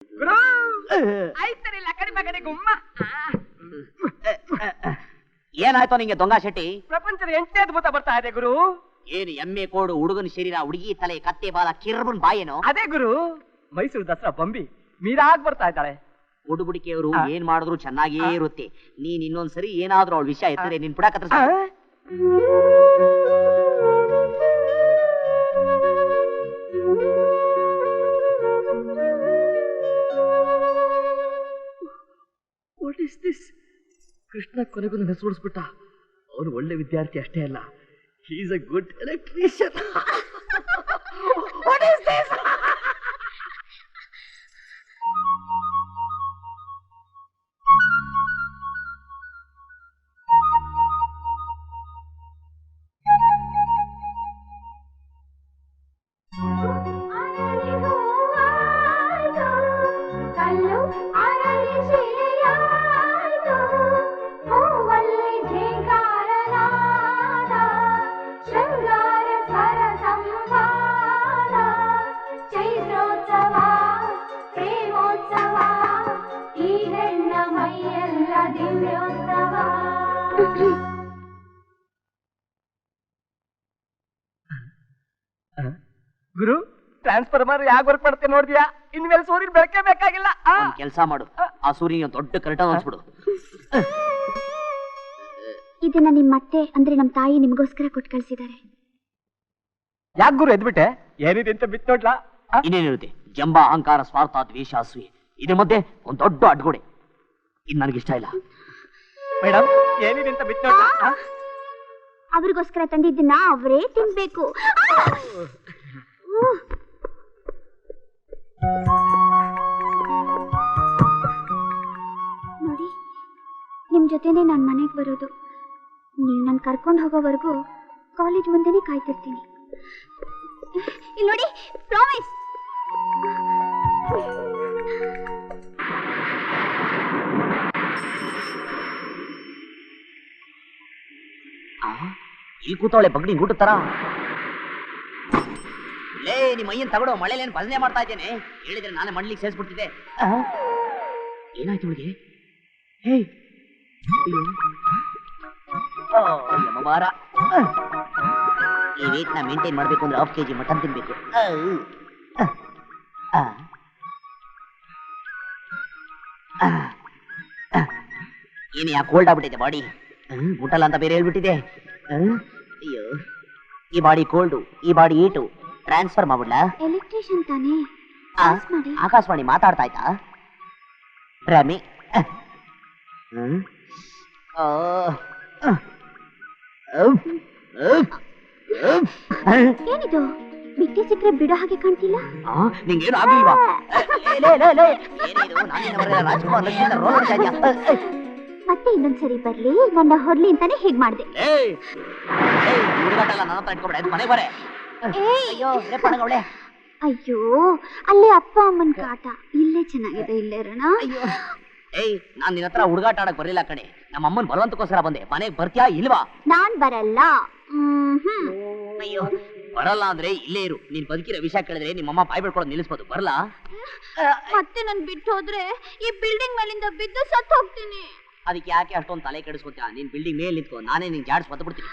ಗುರು ಆಯ್ತಾರಿಲ್ಲ ಕಡಿಮೆ ಕಡೆ ಗುಮ್ಮ. ಏನಾಯ್ತು ನಿಂಗೆ ದೊಂಗ ಶೆಟ್ಟಿ? ಪ್ರಪಂಚದ 8ನೇ ಅದ್ಭುತ ಬರ್ತಾ ಇದೆ ಗುರು. ಏನು ಎಮ್ಮೆ ಕೋಡು, ಹುಡುಗನ ಶರೀರ, ಹುಡುಗಿ ತಲೆ, ಕತ್ತೆ ಬಾಲ, ಕಿರ್ಬನ್ ಬಾಯೇನು? ಅದೇ ಗುರು ಮೈಸೂರು ದಸರಾ ಬಂಬಿ ಮೀರಾಗ್ ಬರ್ತಾ ಇದ್ದಾಳೆ. ಹುಡುಗುಡಿಕೆಯವರು ಏನ್ ಮಾಡಿದ್ರು ಚೆನ್ನಾಗೇ ಇರುತ್ತೆ. ನೀನ್ ಇನ್ನೊಂದ್ಸರಿ ಏನಾದ್ರೂ ಅವಳ ವಿಷಯ ಎತ್ತಿದ್ರೆ ನಿನ್ ಪುಡಕತ್ರ ವಾಟ್ ಇಸ್ ದಿಸ್? ಕೃಷ್ಣ ಕೊನೆಗೂ ನನ್ನ ಹೆಸರುಡಿಸ್ಬಿಟ್ಟ. ಅವನು ಒಳ್ಳೆ ವಿದ್ಯಾರ್ಥಿ ಅಷ್ಟೇ ಅಲ್ಲ, he is a good electrician. What is this? Guru transformer ಯಾಕೆ ವರ್ಕ್ ಮಾಡುತ್ತೆ ನೋಡಿದ್ಯಾ? ಇನ್ಮೇಲೆ ಸೂರ್ಯನ ಬೆಳಕೆ ಬೇಕಾಗಿಲ್ಲ. ಕೆಲಸ ಮಾಡು, ಆ ಸೂರ್ಯನ ದೊಡ್ಡ ಕರೆಂಟ್ ಅನ್ಸ್ಬಿಡು. ಇದನ್ನ ನಿಮ್ ಮತ್ತೆ ಅಂದ್ರೆ ನಮ್ ತಾಯಿ ನಿಮಗೋಸ್ಕರ ಕೊಟ್ಟು ಕಳ್ಸಿದ್ದಾರೆ. ಯಾಕೆ ಗುರು ಎದ್ಬಿಟ್ಟೆ? ಏನಿದೆ ಅಂತ ಬಿಟ್ಟು ನೋಡ್ಲಾ? ಇನ್ನೇನಿರುತ್ತೆ? ಜಂಬ, ಅಹಂಕಾರ, ಸ್ವಾರ್ಥ, ದ್ವೇಷ, ಅಸೂಯೆ, ಇದ್ರ ಮಧ್ಯೆ ಒಂದ್ ದೊಡ್ಡ ಅಡ್ಗೋಡೆ. ಇದ್ ನನಗಿಷ್ಟ ಇಲ್ಲ. ಮೇಡಮ್ ಏನಿದೆ ಅಂತ ಬಿಟ್ಟು ನೋಡ್ಲಾ? ಅವ್ರಿಗೋಸ್ಕರ ತಂದಿದ್ದನ್ನ ಅವರೇ ತಿನ್ಬೇಕು. ನೋಡಿ, ನಿಮ್ ಜೊತೆನೆ ನಾನ್ ಮನೆಗೆ ಬರೋದು. ನೀವು ನನ್ ಕರ್ಕೊಂಡು ಹೋಗೋವರೆಗೂ ಕಾಲೇಜ್ ಮುಂದೆನೆ ಕಾಯ್ತಿರ್ತೀನಿ. ಇಲ್ಲಿ ನೋಡಿ, ಪ್ರಾಮಿಸ್. ಈ ಕೂತವಳೆ ಬಗ್ಡಿ ಊಟ ತರ. ಲೇ, ನಿಮ್ಮ ಅಯ್ಯನ್ ತಗೊಳ್ಳೋ, ಮಳೆಲೇನು ಭಜನೆ ಮಾಡ್ತಾ ಇದ್ದೇನೆ. ಹೇಳಿದ್ರೆ ನಾನೇ ಮಣ್ಲಿಕ್ಕೆ ಸೇರಿಸ್ಬಿಡ್ತಿದ್ದೆ. ಏನಾಯ್ತು ಅವಳಿಗೆ? ಯಮಬಾರ. ಈ ವೇಟ್ ನ ಮೇಂಟೈನ್ ಮಾಡ್ಬೇಕು ಅಂದ್ರೆ 1/2 kg ಮಟನ್ ತಿನ್ಬೇಕು. ಏನು ಯಾಕೆ ಕೋಲ್ಡ್ ಆಗ್ಬಿಟ್ಟಿದೆ ಬಾಡಿ? ಮುಟ್ಟಲ್ಲ ಅಂತ ಬೇರೆ ಹೇಳ್ಬಿಟ್ಟಿದೆ. ಅಯ್ಯೋ, ಈ ಬಾಡಿ ಕೋಲ್ಡು, ಈ ಬಾಡಿ ಹೀಟು. ಟ್ರಾನ್ಸ್ಫರ್ ಮಾಡ್ಬಿಡ್ಲಾ? ಎಲೆಕ್ಟ್ರಿಷಿಯನ್ ತಾನೇ, ಆಕಾಶವಾಣಿ ಮಾತಾಡ್ತಾ ಆಯ್ತಾ? ರಮಿ, ಏನಿದು? ಬಿಟ್ಟಿ ಸಿಕ್ಕರೆ ಬಿಡೋ ಹಾಗೆ ಕಾಣ್ತಿಲ್ಲ. ನಿಂಗೇನು ಆಗ್ಲಿಲ್ವಾ? ಮತ್ತೆ ಇನ್ನೊಂದ್ಸರಿ ಬರ್ಲಿ, ನನ್ನ ಹೊರ್ಲಿ ಅಂತಾನೆ ಹೀಗ್ ಮಾಡ್ದೆ. ಅಯ್ಯೋ, ಅಲ್ಲೇ ಅಪ್ಪ ಅಮ್ಮನ್ ಕಾಟ. ಇಲ್ಲೇ ಚೆನ್ನಾಗಿದೆ, ಇಲ್ಲೇ ಇರೋಣ. ನಾನ್ ನಿನ್ನ ಹತ್ರ ಹುಡುಗಾಟ ಆಡಕ್ ಬರಲಿಲ್ಲ ಕಣೆ. ನಮ್ಮ ಅಮ್ಮನ್ ಬಲವಂತಕ್ಕೋಸ್ಕರ ಬಂದೆ. ಮನೆಗ್ ಬರ್ತೀಯಾ ಇಲ್ವಾ? ನಾನ್ ಬರಲ್ಲ. ಅಯ್ಯೋ, ಬರಲ್ಲ ಅಂದ್ರೆ ಇಲ್ಲೇ ಇರು. ನೀನ್ ಬದುಕಿರೋ ವಿಷಯ ಕೇಳಿದ್ರೆ ನಿಮ್ಮಮ್ಮ ಬಾಯ್ ಬಿಡ್ಕೊಳ್ಳೋದು ನಿಲ್ಲಿಸ್ಬೋದು. ಬರಲ್ಲ? ಮತ್ತೆ ನನ್ ಬಿಟ್ಟು ಹೋದ್ರೆ ಈ ಬಿಲ್ಡಿಂಗ್ ಮೇಲಿಂದ ಬಿದ್ದು ಸತ್ತು ಹೋಗ್ತೀನಿ. ಅದಕ್ಕೆ ಯಾಕೆ ಅಷ್ಟೊಂದು ತಲೆ ಕೆಡಿಸ್ಕೊತೀಯ? ನೀನ್ ಬಿಲ್ಡಿಂಗ್ ಮೇಲೆ ನಿಂತ್ಕೋ, ನಾನೇ ನಿನ್ ಜಾಡ್ಸ್ ಬತ್ತ ಬಿಡ್ತೀನಿ.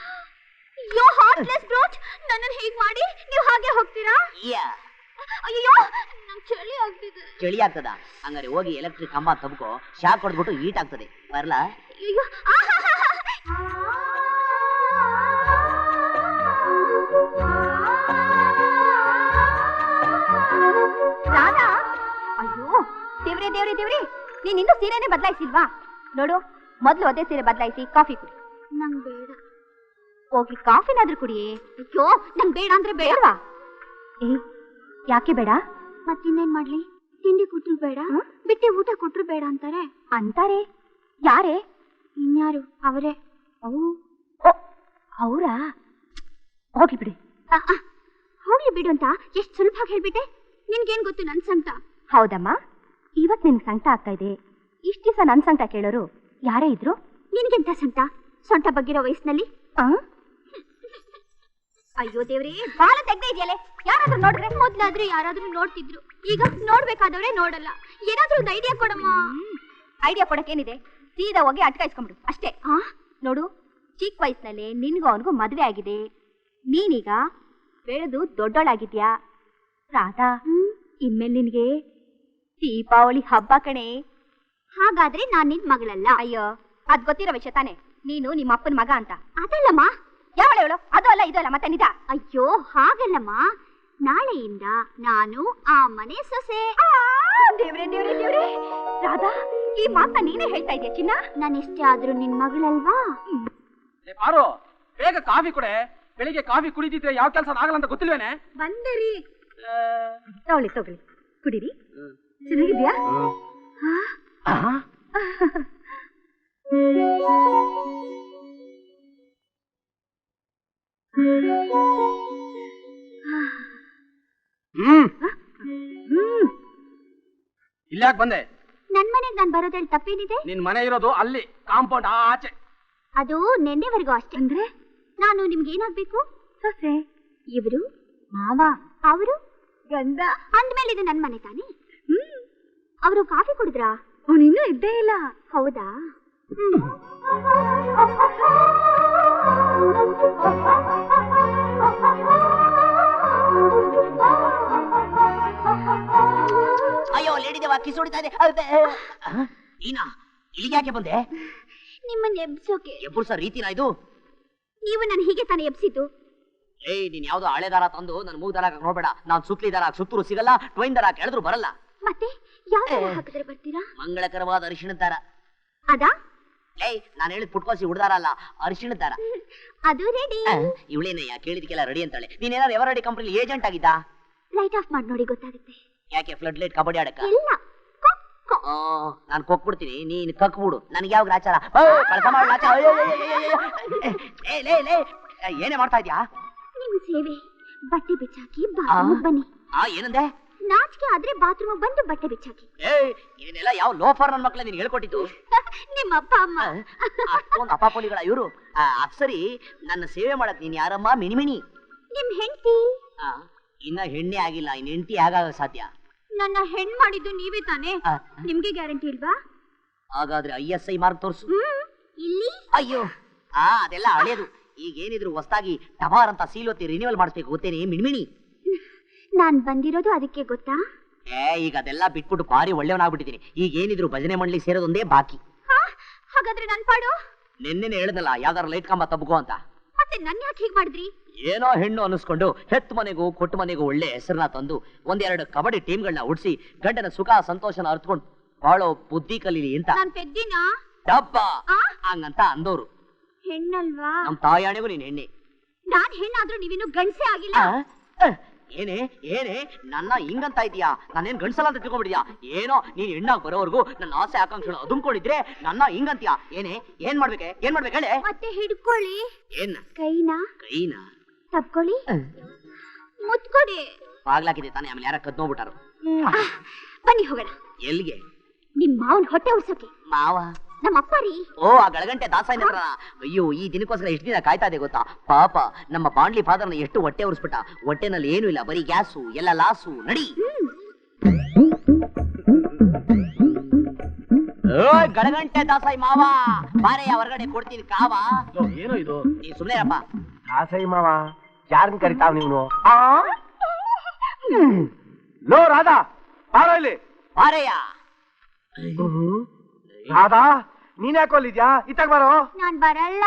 ಅಯ್ಯೋ, ಹಾರ್ಟ್ಲೆಸ್ ಬ್ರೋಚ್, ನನ್ನನ್ನ ಹೀಗ್ ಮಾಡಿ ನೀವು ಹಾಗೆ ಹೋಗ್ತೀರಾ? ಅಯ್ಯೋ, ನಂಗೆ ಚಳಿ ಆಗ್ತಿದೆ. ಚಳಿ ಆಗ್ತದ? ಹಂಗಾರೆ ಹೋಗಿ ಎಲೆಕ್ಟ್ರಿಕ್ ಕಂಬ ತಬ್ಕೋ, ಶಾಕ್ ಹೊಡೆದ್ಬಿಟ್ಟು ಹೀಟ್ ಆಗ್ತದೆ. ಬರಲ್ಲ? ಅಯ್ಯೋ, ರಾಧಾ. ಅಯ್ಯೋ ದೇವ್ರೆ ದೇವ್ರೆ ದೇವ್ರೆ, ನೀನ್ ಇನ್ನೂ ಸೀರೆನೇ ಬದಲಾಯಿಸಿಲ್ವಾ? ನೋಡು, ಮೊದ್ಲು ಅದೇ ಸೀರೆ ಬದಲಾಯಿಸಿ ಕಾಫಿ ಕುಡಿ. ನಂಗ್ ಬೇಡ. ಹೋಗ್ಲಿ, ಕಾಫಿನಾದ್ರೂ ಕುಡಿಯೇ. ಅಯ್ಯೋ, ನಂಗ್ ಬೇಡ ಅಂದ್ರೆ ಬೇಡವಾ? ಯಾಕೆ ಬೇಡ? ಮತ್ತಿನ್ನೇನ್ ಮಾಡ್ಲಿ? ತಿಂಡಿ ಕೊಟ್ರು ಬೇಡ, ಬಿಟ್ಟೆ ಊಟ ಕೊಟ್ರು ಬೇಡ ಅಂತಾರೆ. ಯಾರೇ? ಇನ್ಯಾರು? ಅವರೇ. ಅವರಾ? ಹೋಗ್ಲಿ ಬಿಡಿ. ಹೋಗ್ಲಿ ಬಿಡು ಅಂತ ಎಷ್ಟು ಸುಲಭವಾಗಿ ಹೇಳ್ಬಿಟ್ಟೆ. ನಿನ್ಗೇನ್ ಗೊತ್ತು ನನ್ ಸಂಕಟ? ಹೌದಮ್ಮ, ಇವತ್ ನಿನ್ ಸಂಕಟ ಆಗ್ತಾ ಇದೆ. ಇಷ್ಟ ದಿವಸ ನನ್ ಸಂಕಟ ಕೇಳೋರು ಯಾರೇ ಇದ್ರು? ನಿನ್ಗೆಂತ ಸಂಕಟ? ಸೊಂಟ ಬಗ್ಗಿರೋ ವಯಸ್ಸಿನಲ್ಲಿ ಅಯ್ಯೋ ದೇವ್ರಿ ಬಾಲ ತೆಗ್ದೇ ಇದೆಯಲ್ಲೇ ಯಾರಾದ್ರೂ ನೋಡಿದ್ರೆ ಮೊದ್ಲಾದ್ರೂ ಯಾರಾದ್ರೂ ನೋಡ್ತಿದ್ರು ಈಗ ನೋಡ್ಬೇಕಾದವ್ರೆ ನೋಡಲ್ಲ ಏನಾದ್ರೂ ಒಂದು ಐಡಿಯಾ ಕೊಡಮ್ಮ ಐಡಿಯಾ ಕೊಡಕ್ಕೇನಿದೆ ಸೀದಾ ಹೋಗಿ ಅಟ್ಕಾಯಿಸ್ಕೊಂಬಿಡು ಅಷ್ಟೇ ನೋಡು ಚಿಕ್ಕ ವಯಸ್ಸಿನಲ್ಲೇ ನಿನ್ಗೂ ಅವನಿಗೂ ಮದ್ವೆ ಆಗಿದೆ ನೀನೀಗ ಬೆಳೆದು ದೊಡ್ಡೋಳಾಗಿದ್ಯಾ ರಾಧಾ ಇನ್ಮೇಲೆ ನಿನ್ಗೆ ದೀಪಾವಳಿ ಹಬ್ಬ ಕಣೆ ಹಾಗಾದ್ರೆ ನಾನ್ ನಿನ್ ಮಗಳಲ್ಲ ಅಯ್ಯೋ ಅದ್ ಗೊತ್ತಿರೋ ವಿಷಯ ತಾನೆ ನೀನು ನಿಮ್ಮ ಅಪ್ಪನ ಮಗ ಅಂತ ಅದಲ್ಲಮ್ಮ ಯಾವಳೆವಳು ಅದು ಅಲ್ಲ ಇದು ಅಲ್ಲ ಮತ್ತೆ ನಿಜ ಅಯ್ಯೋ ಹಾಗಲ್ಲಮ್ಮ ನಾಳೆಯಿಂದ ನಾನು ಆ ಮನೆ ಸೊಸೆ ದೇವ್ರೆ ದೇವ್ರೆ ದೇವ್ರೆ ರಾಧಾ ಈ ಮಾತನ್ನ ನೀನೇ ಹೇಳ್ತಾ ಇದೀಯ ಚಿನ್ನ ನಾನು ಎಷ್ಟೇ ಆದ್ರೂ ನಿನ್ ಮಗಳಲ್ವಾ ಪಾರು ಬೇಗ ಕಾಫಿ ಕೊಡೆ ಬೆಳಿಗ್ಗೆ ಕಾಫಿ ಕುಡಿದಿದ್ರೆ ಯಾವ ಕೆಲಸ ಆಗಲ್ಲ ಅಂತ ಗೊತ್ತಿಲ್ವೇನೆ ಬಂದರಿ ತಗೊಳ್ಳಿ ತಗೊಳ್ಳಿ ಕುಡೀರಿ ಚೆನ್ನಾಗಿದ್ಯಾ ಇಲ್ಲಾಕ್ ಬಂದೆ ನನ್ ಮನೆಗೆ ನಾನ್ ಬರೋದ್ರಲ್ಲಿ ತಪ್ಪೇನಿದೆ ನಿನ್ ಮನೆ ಇರೋದು ಅಲ್ಲಿ ಕಾಂಪೌಂಡ್ ಆಚೆ ಅದು ನೆನ್ನೆವರೆಗೂ ಅಷ್ಟೇ ಅಂದ್ರೆ ನಾನು ನಿಮ್ಗೆ ಏನಾಗ್ಬೇಕು ಸೊಸೆ ಇವರು ಮಾವ ಅವರು ಗಂಡ ಅಂದ್ಮೇಲೆ ಇದು ನನ್ ಮನೆ ತಾನೆ ಅವರು ಕಾಫಿ ಕುಡಿದ್ರಾ ಅವನು ಇನ್ನೂ ಇದ್ದೇ ಇಲ್ಲ ಹೌದಾ ಅಯ್ಯೋ ಲೇಡಿ ದೇವ ಕಿಸ್ ಹೊಡಿತಾ ಇದೆ ನೀನಾ ಇಲ್ಲಿಗೆ ಯಾಕೆ ಬಂದೆ ನಿಮ್ಮನ್ನ ಎಬ್ಸೋಕೆ ಎಬ್ಬುರ್ಸ ರೀತಿನಾ ಇದು ನೀವು ನಾನು ಹೀಗೆ ತಾನೇ ಎಬ್ಸಿದ್ದು ಏಯ್ ನೀನ್ ಯಾವ್ದೋ ಹಳೆ ದಾರ ತಂದು ನನ್ ಮೂಗ್ ದಾರ ನೋಡ್ಬೇಡ ನಾನ್ ಸುತ್ಲಿ ದಾರ ಸುತ್ತೂರು ಸಿಗಲ್ಲ ಟ್ವೈನ್ ದಾರ ಕೆಳದ್ರು ಬರಲ್ಲ ಮತ್ತೆ ಯಾವ ಹಾಕಿದ್ರೆ ಬರ್ತೀರಾ ಮಂಗಳಕರವಾದ ಅರಿಶಿಣದ ದಾರ ಅದಾ ಏಯ್ ನಾನು ಹೇಳಿದ್ ಪುಟ್ಕೋಸಿ ಹುಡ್ದಾರ ಅಲ್ಲ ಅರಿಶಿಣದ ದಾರ ಅದು ರೆಡಿ ಇವಳೇನಯ್ಯ ಕೇಳಿದಕ್ಕೆಲ್ಲ ರೆಡಿ ಅಂತಾಳೆ ನೀನೇನಾದ್ರು ಎವರ್ ರೆಡಿ ಕಂಪ್ನಿ ಏಜೆಂಟ್ ಆಗಿದ್ದ ಲೈಟ್ ಆಫ್ ಮಾಡಿ ನೋಡಿ ಗೊತ್ತಾಗುತ್ತೆ ಯಾಕೆ ಫ್ಲಡ್ ಲೈಟ್ ಕಬಡ್ಡಿ ಆಡಕ್ಕ ಇಲ್ಲ ನಾನು ಕೊಕ್ಬಿಡ್ತೀನಿ ನೀನ್ ಕಕ್ಬಿಡು ನನ್ಗೆ ಯಾವ ಗ್ರಾಚಾರ ಕೆಲಸ ಮಾಡ ಏನೇ ಮಾಡ್ತಾ ಇದ್ಯಾ ನಿಮ್ಮ ಸೇವೆ ಬಟ್ಟೆ ಬಿಚ್ಚಾಕಿ ಬಾತ್ರೂಮ್ ಬನ್ನಿ ಏನಂದೆ ನಾಚಿಕೆ ಆದ್ರೆ ಬಾತ್ರೂಮ್ ಬಂದು ಬಟ್ಟೆ ಬಿಚ್ಚಾಕಿ ಇದನ್ನೆಲ್ಲ ಯಾವ ಲೋಫರ್ ನನ್ ಮಕ್ಳ ನೀನ್ ಹೇಳ್ಕೊಟ್ಟಿದ್ದು ನಿಮ್ಮ ಅಪ್ಪ ಅಮ್ಮ ಅಷ್ಟೊಂದು ಅಪಾಪೋಲಿಗಳ ಇವರು ಅಪ್ಸರಿ ನನ್ನ ಸೇವೆ ಮಾಡಕ್ ನೀನ್ ಯಾರಮ್ಮ ಮಿಣಿಮಿಣಿ ನಿಮ್ ಹೆಂಡತಿ ಇನ್ನ ಹೆಣ್ಣೆ ಆಗಿಲ್ಲ ಇನ್ ಹೆಂಡತಿ ಆಗಾಗ ಸಾಧ್ಯ ನನ್ನ ಹೆಣ್ ಮಾಡಿದ್ದು ನೀವೇ ತಾನೇ ನಿಮ್ಗೆ ಗ್ಯಾರಂಟಿ ಇಲ್ವಾ ಹಾಗಾದ್ರೆ ISI ಮಾರ್ಕ್ ತೋರ್ಸು ಇಲ್ಲಿ ಅಯ್ಯೋ ಅದೆಲ್ಲ ಹಳೇದು ಈಗ ಏನಿದ್ರು ಹೊಸದಾಗಿ ಟಮಾರ್ ಅಂತ ಸೀಲೋತಿ ರಿನ್ಯೂವಲ್ ಮಾಡಿಸ್ಬೇಕು ಗೊತ್ತೇನೆ ಮಿಣ್ಮಿಣಿ ನಾನ್ ಬಂದಿರೋದು ಅದಕ್ಕೆ ಗೊತ್ತಾ ಈಗ ಅದೆಲ್ಲ ಬಿಟ್ಬಿಟ್ಟು ಭಾರಿ ಒಳ್ಳೆಯವನಾಗ್ಬಿಟ್ಟಿದ್ದೀನಿ ಈಗ ಏನಿದ್ರು ಭಜನೆ ಮಂಡಳಿ ಸೇರೋದೊಂದೇ ಬಾಕಿ ಹಾಗಾದ್ರೆ ನನ್ ಪಾಡು ನೆನ್ನೆನೆ ಹೇಳ್ದಲ್ಲ ಯಾವ್ದಾರ ಲೈಟ್ ಕಂಬ ತಬ್ಕೋ ಅಂತ ಮತ್ತೆ ನನ್ ಯಾಕೆ ಹೀಗ್ ಮಾಡಿದ್ರಿ ಏನೋ ಹೆಣ್ಣು ಅನಿಸ್ಕೊಂಡು ಹೆತ್ತು ಮನೆಗೂ ಕೊಟ್ಟು ಮನೆಗೂ ಒಳ್ಳೆ ಹೆಸರನ್ನ ತಂದು ಒಂದೆರಡು ಕಬಡ್ಡಿ ಟೀಮ್ಗಳನ್ನ ಉಡ್ಸಿ ಗಂಡನ ಸುಖ ಸಂತೋಷನ ಅರ್ತ್ಕೊಂಡು ಬಾಳೋ ಬುದ್ಧಿ ಕಲೀಲಿ ಅಂತ ನಾನ್ ಪೆದ್ದಿನ ಡಬ್ಬ ಹಂಗಂತ ಅಂದೋರು ಹೆಣ್ಣಲ್ವಾ ನಮ್ ತಾಯಾಣಿಗೂ ನೀನ್ ಹೆಣ್ಣೆ ನಾನ್ ಹೆಣ್ಣಾದ್ರೂ ನೀವಿನ್ನು ಗಂಡ್ಸೇ ಆಗಿಲ್ಲ ಏನೇ ಏನೇ ನನ್ನ ಹಿಂಗಂತ ಇದೀಯಾ ನಾನೇನ್ ಗಂಡ್ಸಲ್ಲ ಅಂತ ತಿಳ್ಕೊಂಡ್ಬಿಡಿದ್ಯಾ ಏನೋ ನೀನ್ ಹೆಣ್ಣಾಗ್ ಬರೋವರೆಗೂ ನನ್ನ ಆಸೆ ಆಕಾಂಕ್ಷೆಗಳು ಅದುಮ್ಕೊಂಡಿದ್ರೆ ನನ್ನ ಹಿಂಗಂತೀಯಾ ಏನ್ ಮಾಡ್ಬೇಕೆ ಹೇಳಿ ಮತ್ತೆ ಹಿಡ್ಕೊಳ್ಳಿ ಏನ್ ಕೈನಾ ತಪ್ಕೊಳ್ಳಿ ಮುತ್ಕೊಡಿ ಬಾಗ್ಲಾಕಿದೆ ತಾನೇ ಆಮೇಲೆ ಯಾರ ಕದ್ನೋಗ್ಬಿಟ್ಟಾರು ಬನ್ನಿ ಹೋಗೋಣ ಎಲ್ಲಿಗೆ ನಿಮ್ ಮಾವನ್ ಹೊಟ್ಟೆ ಉರ್ಸೋಕೆ ಮಾವ ನಮ್ಮ ಅಪ್ಪ ರೀ ಓ ಆ ಗಳಗಂಟೆ ದಾಸಾಯಿನ ಹತ್ರ ಅಯ್ಯೋ ಈ ದಿನಕ್ಕೋಸ್ಕರ ಎಷ್ಟು ದಿನ ಕಾಯ್ತಾ ಇದೆ ಗೊತ್ತಾ ಪಾಪ ನಮ್ಮ ಬಾಂಡ್ಲಿ ಫಾದರ್ನ ಎಷ್ಟು ಹೊಟ್ಟೆ ಉರ್ಸ್ಬಿಟ್ಟ ಹೊಟ್ಟೆನಲ್ಲಿ ಏನು ಇಲ್ಲ ಬರೀ ಗ್ಯಾಸು ಎಲ್ಲ ಲಾಸು ನಡಿ ಗಳಗಂಟೆ ದಾಸಾಯಿ ಮಾವ ಬಾರೆಯ ಹೊರಗಡೆ ಕೊಡ್ತೀನಿ ಕಾವ ಏನೋ ಇದು ನೀ ಸುಮ್ಮನೆ ಅಪ್ಪ ದಾಸಾಯಿ ಮಾವ ಯಾರನ್ನ ಕರಿತಾವ್ ನೀನು ಲೋ ರಾಧಾ ಬಾರ ಇಲ್ಲಿ ಬಾರೆಯ ರಾಧಾ ನೀನ್ ಯಾಕೋಲ್ಲಿದ್ಯಾ ಇತ್ತಾಗ ಬಾರೋ ನಾನ್ ಬರಲ್ಲ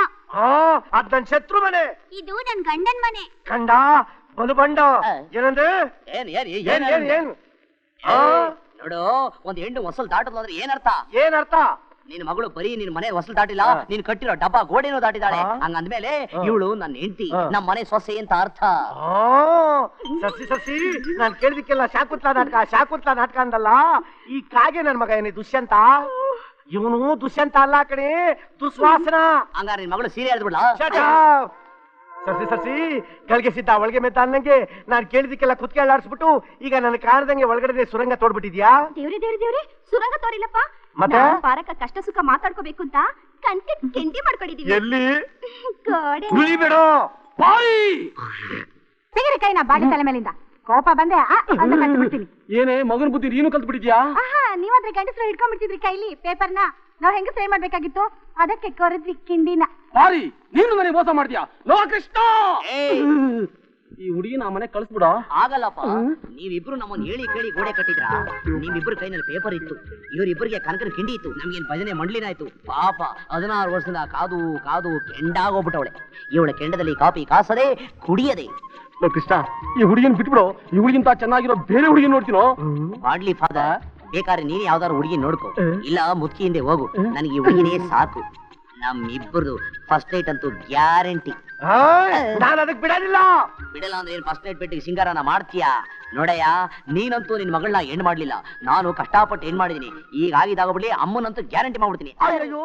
ಅದ್ ನನ್ ಶತ್ರು ಮನೆ ಇದು ನನ್ ಗಂಡನ್ ಮನೆ ಕಂಡ ಬಲು ಬಂಡ ಏನಂದ್ರೆ ಏನು ನೋಡು ಒಂದ್ ಹೆಣ್ಣು ಹೊಸಲ್ ದಾಟದ್ಲು ಅಂದ್ರೆ ಏನರ್ಥ ಏನರ್ಥ ನಿನ್ ಮಗಳು ಬರೀ ನಿನ್ ಮನೆ ಹೊಸಲ್ ದಾಟಿಲ್ಲ ನೀನ್ ಕಟ್ಟಿರೋ ಡಬ್ಬ ಗೋಡೆನೂ ದಾಟಿದಾಳೆ ಹಂಗಂದ್ಮೇಲೆ ಇವಳು ನನ್ನ ಹೆಂಡತಿ ನಮ್ ಮನೆ ಸೊಸೆ ಅಂತ ಅರ್ಥ ಸಸಿ ನಾನ್ ಕೇಳಿದಕ್ಕೆಲ್ಲ ಶಾಕುತ್ಲಾ ನಾಟಕ ಅಂದಲ್ಲ ಈ ಕಾಗೆ ನನ್ ಮಗ ಏನಿ ದುಷ್ಯಂತ ಇವನು ದುಷ್ಯಂತ ಅಲ್ಲ ಕಡೆ ದುಸ್ವಾಸನ ಹಂಗಾರ ನಿನ್ ಮಗಳು ಸೀರೆ ಹೇಳ್ಬಿಡ್ಲಾ ಸಸಿ ಗಳಿಗೆ ಸಿದ್ದ ಒಳಗೆ ಮೆದ್ದ ಅನ್ನಂಗೆ ನಾನ್ ಕೇಳಿದಕ್ಕೆಲ್ಲ ಕುತ್ಕೆ ಅಳ್ಳಾಡ್ಸ್ಬಿಟ್ಟು ಈಗ ನನ್ ಕಾಣದಂಗೆ ಒಳಗಡೆ ಸುರಂಗ ತೋಡ್ಬಿಟ್ಟಿದ್ಯಾ ದೇವ್ರಿ ಸುರಂಗ ತೋರಿಲ್ಲಪ್ಪ ಮತ್ತೆ ಪಾರಕ ಕಷ್ಟ ಸುಖ ಮಾತಾಡ್ಕೋಬೇಕು ಅಂತ ಕಂಟಿ ಮಾಡ್ಕೊಂಡಿದೀವಿ ಎಲ್ಲಿ ಗೋಡೆ ಉಳಿಬೇಡೋ ಬಾಯಿ ತೆಗಿರಿ ಕೈನ ಬಾಡಿ ತಲೆ ಮೇಲಿಂದ. ಕೋಪ ಬಂದೆ ಅಂತ ಕಟ್ಬಿಡ್ತೀನಿ. ಏನೇ ಮಗನ ಬುದ್ಧಿ ನೀನು ಕಲ್ತ್ಬಿಟ್ಟಿದ್ಯಾ? ನೀವಾದ್ರೆ ಗಂಡಸರು ಹಿಡ್ಕೊಂಡ್ಬಿಡ್ತಿದ್ರಿ ಕೈಲಿ ಪೇಪರ್ನ. ನಾವ್ ಹೆಂಗ ಸೇವ್ ಮಾಡ್ಬೇಕಾಗಿತ್ತು, ಅದಕ್ಕೆ ಕೊರದ್ವಿ ಕಿಂಡಿನ. ಬಾರಿ ನೀನು ನನಗೆ ಮೋಸ ಮಾಡ್ತೀಯಾ? ಲೋ ಕೃಷ್ಣ, ಈ ಹುಡುಗಿ ನಾ ಮನೆ ಕಳಿಸ್ಬಿಡ. ಆಗಲ್ಲಪ್ಪ, ನೀವಿಬ್ರು ನಮ್ಮನ್ನ ಹೇಳಿ ಕೇಳಿ ಗೋಡೆ ಕಟ್ಟಿದ್ರ. ನಿಮ್ಮಿಬ್ರು ಕೈನಲ್ಲಿ ಪೇಪರ್ ಇತ್ತು, ಇವರಿಬ್ಬರಿಗೆ ಕನಕನ ಕಿಂಡಿ ಇತ್ತು, ನಮ್ಗೇನ್ ಭಜನೆ ಮಂಡ್ಲಿನಾಯ್ತು. ಪಾಪ 16 ವರ್ಷದಿಂದ ಕಾದು ಕಾದು ಕೆಂಡಾಗೋಗ್ಬಿಟ್ಟವಳೆ. ಇವಳ ಕೆಂಡದಲ್ಲಿ ಕಾಫಿ ಕಾಸದೆ ಕುಡಿಯದೆ. ಲೋ ಕೃಷ್ಣ, ಈ ಹುಡುಗಿನ ಬಿಟ್ಬಿಡು. ಈ ಹುಡುಗಿಂತ ಚೆನ್ನಾಗಿರೋ ಬೇರೆ ಹುಡುಗಿ ನೋಡ್ತೀನೋ. ಮಾಡ್ಲಿ ಫಾದರ್, ಬೇಕಾದ್ರೆ ನೀನ್ ಯಾವ್ದಾರು ಹುಡುಗಿ ನೋಡ್ಕೊ, ಇಲ್ಲ ಮುದುಕಿ ಹಿಂದೆ ಹೋಗು. ನನಗೆ ಈ ಹುಡುಗಿನೇ ಸಾಕು. ನಮ್ಮಿಬ್ಬರದು ಫಸ್ಟ್ ನೈಟ್ ಅಂತೂ ಗ್ಯಾರಂಟಿ. ನಾನು ಅದಕ್ಕೆ ಬಿಡೋದಿಲ್ಲ. ಬಿಡಲ್ಲ ಅಂದ್ರೆ ಏನ್ ಫಸ್ಟ್ ನೈಟ್ ಪೆಟ್ಟಿಗೆ ಸಿಂಗಾರನ ಮಾಡ್ತೀಯಾ? ನೋಡಯ್ಯ, ನೀನಂತೂ ನಿನ್ ಮಗಳನ್ನ ಹೆಣ್ಣು ಮಾಡ್ಲಿಲ್ಲ, ನಾನು ಕಷ್ಟಪಟ್ಟು ಹೆಣ್ಣು ಮಾಡಿದೀನಿ. ಈಗ ಆಗಿದಾಗೋಗ್ಬಿಡ್ಲಿ, ಅಮ್ಮನಂತೂ ಗ್ಯಾರಂಟಿ ಮಾಡ್ಬಿಡ್ತೀನಿ. ಅಯ್ಯೋ